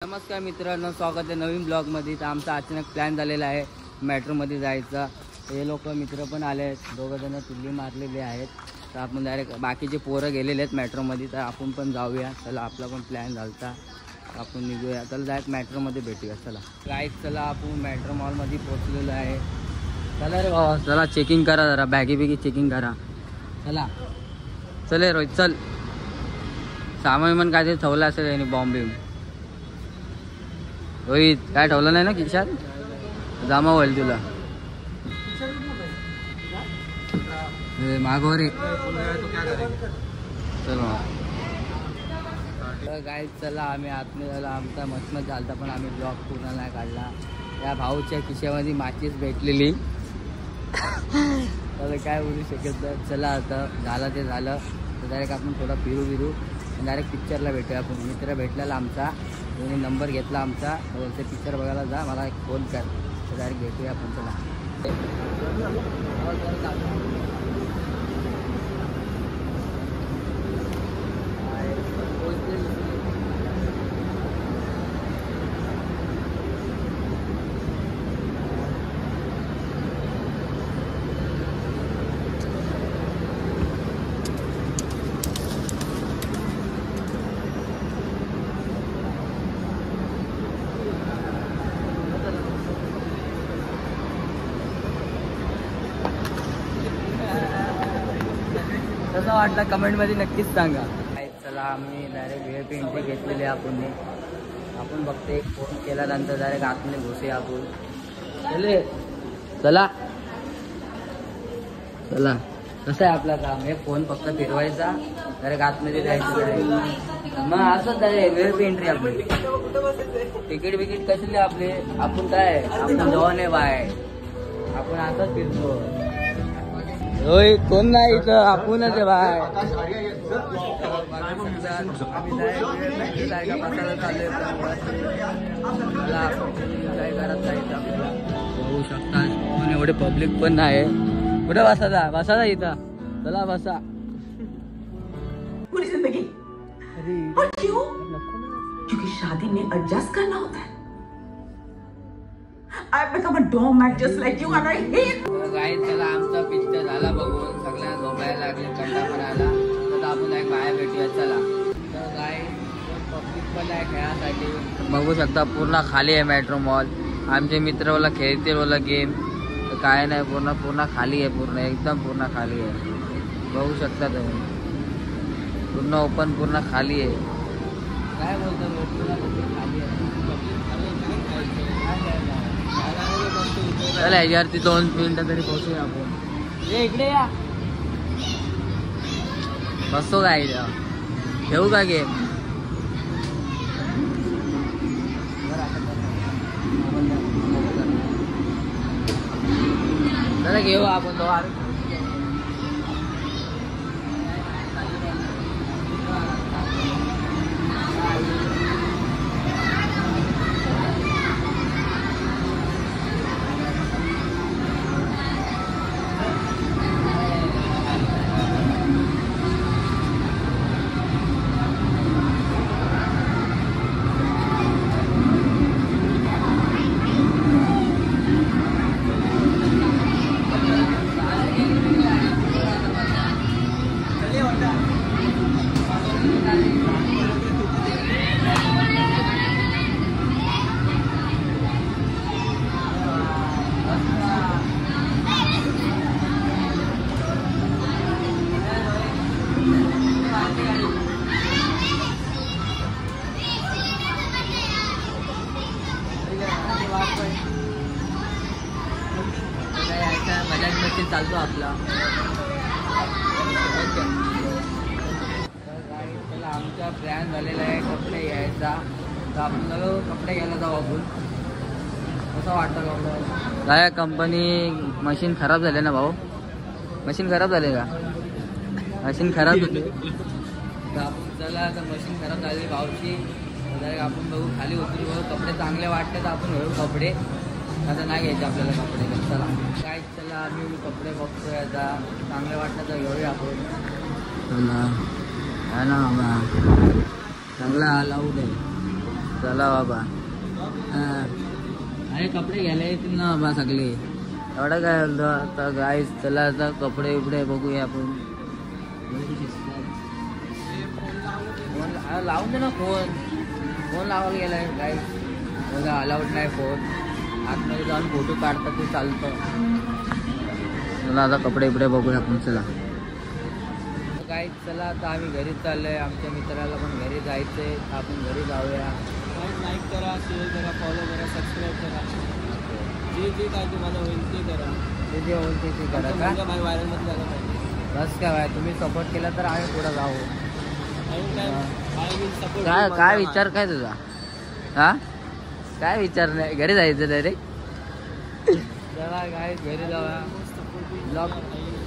नमस्कार मित्रांनो, स्वागत आहे नवीन ब्लॉगमध्ये. तर आमचा अचानक प्लॅन झालेला आहे मेट्रोमध्ये जायचा. हे लोक मित्र पण आले आहेत, दोघं जण किल्ली मारलेले आहेत. तर आपण डायरेक्ट बाकीचे पोरं गेलेले आहेत मेट्रोमध्ये, तर आपण पण जाऊया. चला, आपला पण प्लॅन झाला, आपण निघूया. चला डायरेक्ट मेट्रोमध्ये भेटूया. चला गाईज, चला आपण मेट्रो मॉलमध्ये पोहोचलेलो आहे. चला रे बाबा, चला चेकिंग करा जरा, बॅगी चेकिंग करा. चला चले रोहित, चल. सामान पण काय ते ठेवलं असेल याने, बॉम्बे. रोहित, काय ठेवलं नाही ना खिशात? जमा होईल तुला. मागो रे. चलो काय, चला आम्ही आतमध्ये झाला. आमचा मस्त झालता, पण आम्ही ब्लॉग पूर्ण नाही काढला. या भाऊच्या खिशामध्ये माचीस भेटलेली. तर काय बोलू शकत नाही. चला आता झालं ते झालं, तर डायरेक्ट आपण थोडा फिरू डायरेक्ट पिक्चरला भेटूया. आपण मित्र भेटलेला आमचा, त्याने नंबर घेतला आमचा, बोलते पिक्चर बघायला जा, मला एक फोन कर. तर डायरेक्ट भेटूया आपण. चला कसं वाटलं कमेंटमध्ये नक्कीच सांगा. चला, आम्ही डायरेक्ट VIP एंट्री घेतलेली आहे आपण बघते. एक फोन केल्यानंतर डायरेक्ट आतमध्ये घुसूया आपण. चला चला, कसं आहे आपलं काम? हे फोन फक्त फिरवायचा, डायरेक्ट आतमध्ये जायचं. मग असंच आहे VIP एंट्री आपली. तिकीट कसले आपले? आपण काय, आपण जवान आहे बाय, आपण आताच फिरतो. होय, कोण नाही इथं, आपणच आहे बाय. होऊ शकता, एवढे पब्लिक पण नाही. कुठे बसायचा इथं? चला बसा. पूरी जिंदगी और क्यों? क्योंकि शादी में एडजस्ट करना होता है. I become a doormat just like you and I hate. Guys, चला आमचा पिक्चर झाला बघून, सगळ्यांना झोपायला लागले, कंटा पण आला. तर आपण एक बाहेर भेटूया. चला. तर गाईज, पब्लिक पण आहे खेळासाठी, बघू शकता. पूर्ण खाली आहे मेट्रो मॉल. आमचे मित्र वाला खेळतील वाला गेम, तर काय नाही, पूर्ण खाली आहे. पूर्ण एकदम पूर्ण खाली आहे, बघू शकता तुम्ही. पूर्ण ओपन, पूर्ण खाली आहे. काय बोलतो, खाली आहे. चला याच्यावरती 2 मिनिटं तरी पोहोचूया आपण. इकडे या, बसतो काय घेऊ का गेम? चला घेऊ आपण तो. चालतो आपला. चला, आमचा प्लॅन झालेला आहे कपडे घ्यायचा, तर आपण सगळं कपडे घ्यायला जाऊ आपण. कसं वाटतं कपडे? काय कंपनी मशीन खराब झाले ना भाऊ? मशीन खराब झाले का? मशीन खराब झाली. तर आपण चला, आता मशीन खराब झाली भाऊची. आपण बघू, खाली उतरू बघू, कपडे चांगले वाटते तर आपण घेऊ कपडे, आता नाही घ्यायचे आपल्याला कपडे. चला काय, चला आम्ही कपडे बघतोय, आता चांगले वाटलं तर घेऊया आपण. चला, है ना, चांगला अलाउड आहे. चला बाबा. हां अरे कपडे घ्यायला येतील ना बाबा सगळे. एवढं काय होतं आता गाईस. चला आता कपडे बिपडे बघूया आपण. फोन लावून दे ना. फोन लावायला गेलाय गाईस. बघा अलाउड नाही फोन. आतमध्ये जाऊन फोटो काढतात ते चालतं. चला आता कपडे बिपडे बघूया आपण. चला गाईस चला आता आम्ही घरी चाललोय. आमच्या मित्राला पण घरी जायचंय. आपण घरी जाऊया. लाईक करा, शेअर करा, फॉलो करा, सबस्क्राईब करा. जे काय तुम्हाला होईल ते करा. जे होईल ते करा का भाई. व्हायरलमध्ये झालं पाहिजे. बस काय भाई तुम्ही सपोर्ट केला तर आम्ही पुढे जाऊ. काय विचार काय तुझा. हा काय विचार नाही. घरी जायचं डायरेक्ट. चला काय घरी जाऊया. ब्लॉग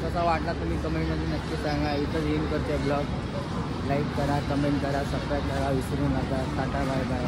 कसा वाटला तुम्ही कमेंटमध्ये नक्की सांगा. इथंच येऊन करते ब्लॉग. लाईक करा, कमेंट करा, सबस्क्राईब करा विसरू नका. टाटा बाय बाय.